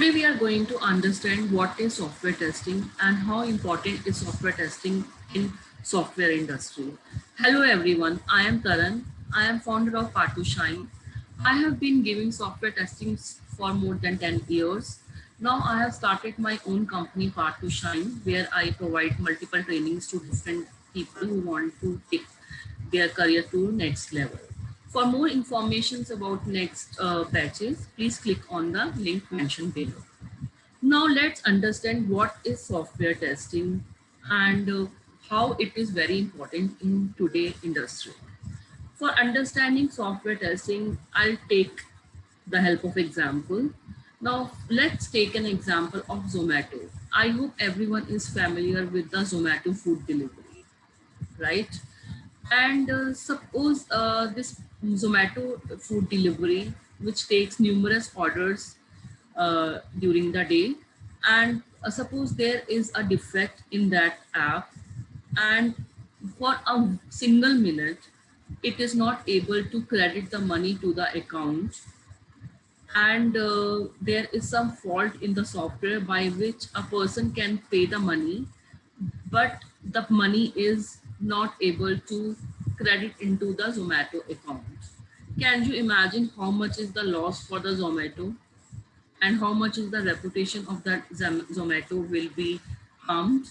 Today we are going to understand what is software testing and how important is software testing in software industry. Hello everyone, I am Taran. I am founder of Part2Shine. I have been giving software testing for more than 10 years. Now I have started my own company Part2Shine where I provide multiple trainings to different people who want to take their career to next level. For more information about next batches, please click on the link mentioned below. Now let's understand what is software testing and how it is very important in today's industry. For understanding software testing, I'll take the help of example. Now let's take an example of Zomato. I hope everyone is familiar with the Zomato food delivery, right? And suppose this Zomato food delivery, which takes numerous orders during the day, and suppose there is a defect in that app, and for a single minute, it is not able to credit the money to the account, and there is some fault in the software by which a person can pay the money but the money is not able to credit into the Zomato account. Can you imagine how much is the loss for the Zomato and how much is the reputation of that Zomato will be harmed?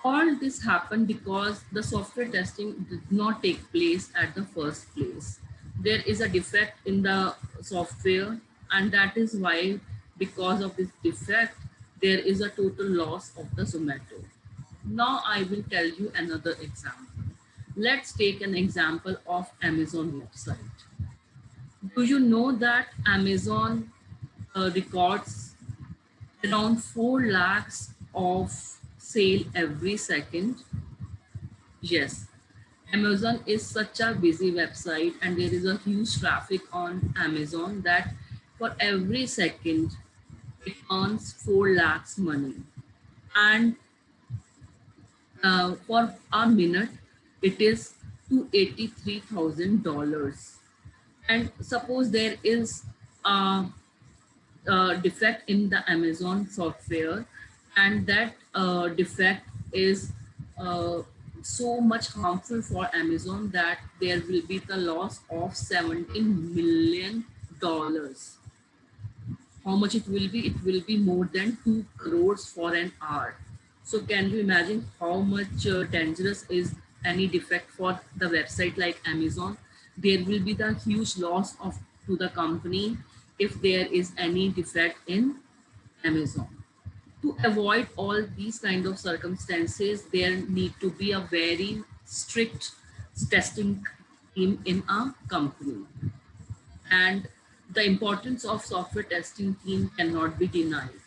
All this happened because the software testing did not take place at the first place. There is a defect in the software, and that is why, because of this defect, there is a total loss of the Zomato. Now I will tell you another example. Let's take an example of Amazon website. Do you know that Amazon records around 4 lakhs of sale every second? Yes, Amazon is such a busy website and there is a huge traffic on Amazon that for every second it earns 4 lakhs money. And for a minute, it is $283,000. And suppose there is a defect in the Amazon software, and that defect is uh, so much harmful for Amazon that there will be the loss of $17 million. How much it will be? It will be more than 2 crores for an hour. So can you imagine how much dangerous is any defect for the website like Amazon? There will be the huge loss of to the company if there is any defect in Amazon. To avoid all these kind of circumstances, there need to be a very strict testing team in a company. And the importance of software testing team cannot be denied.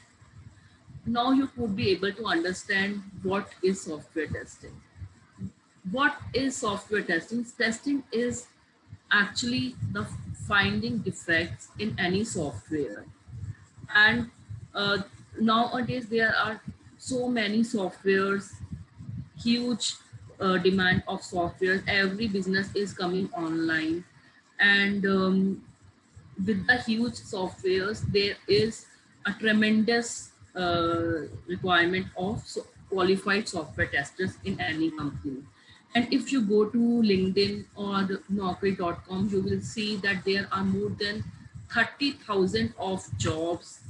Now you could be able to understand what is software testing. What is software testing? Testing is actually the finding defects in any software. And uh, nowadays there are so many softwares, huge demand of software. Every business is coming online, and with the huge softwares, there is a tremendous requirement of qualified software testers in any company. And if you go to LinkedIn or the Naukri.com, you will see that there are more than 30,000 of jobs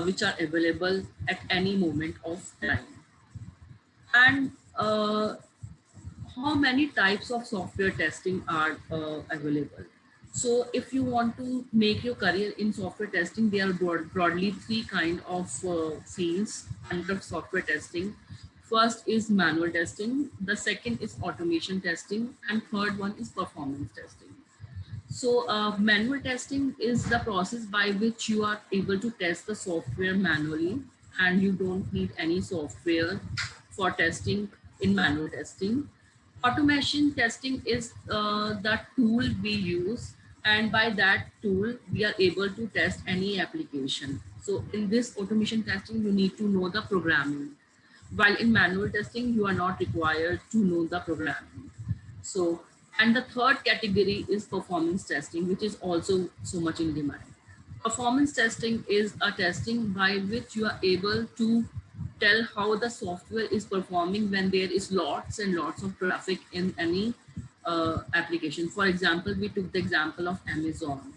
which are available at any moment of time. And how many types of software testing are available? So if you want to make your career in software testing, there are broadly three kind of fields under software testing. First is manual testing, the second is automation testing, and third one is performance testing. So manual testing is the process by which you are able to test the software manually, and you don't need any software for testing in manual testing. Automation testing is the tool we use, and by that tool, we are able to test any application. So in this automation testing, you need to know the programming. While in manual testing, you are not required to know the programming. So, and the third category is performance testing, which is also so much in demand. Performance testing is a testing by which you are able to tell how the software is performing when there is lots and lots of traffic in any application. For example, we took the example of Amazon,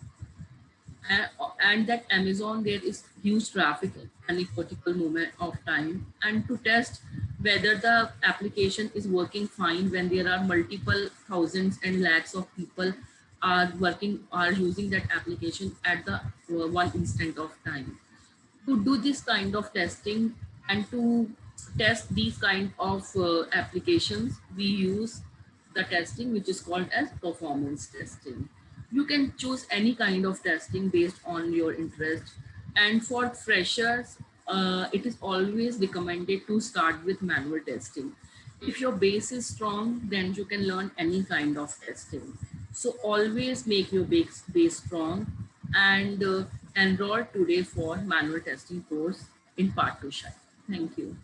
and that Amazon, there is huge traffic at any particular moment of time, and to test whether the application is working fine when there are multiple thousands and lakhs of people are using that application at the one instant of time. To do this kind of testing and to test these kind of applications, we use the testing which is called as performance testing. You can choose any kind of testing based on your interest, and for freshers it is always recommended to start with manual testing. If your base is strong, then you can learn any kind of testing. So always make your base strong, and enroll today for manual testing course in Part 2 Shine. Thank you.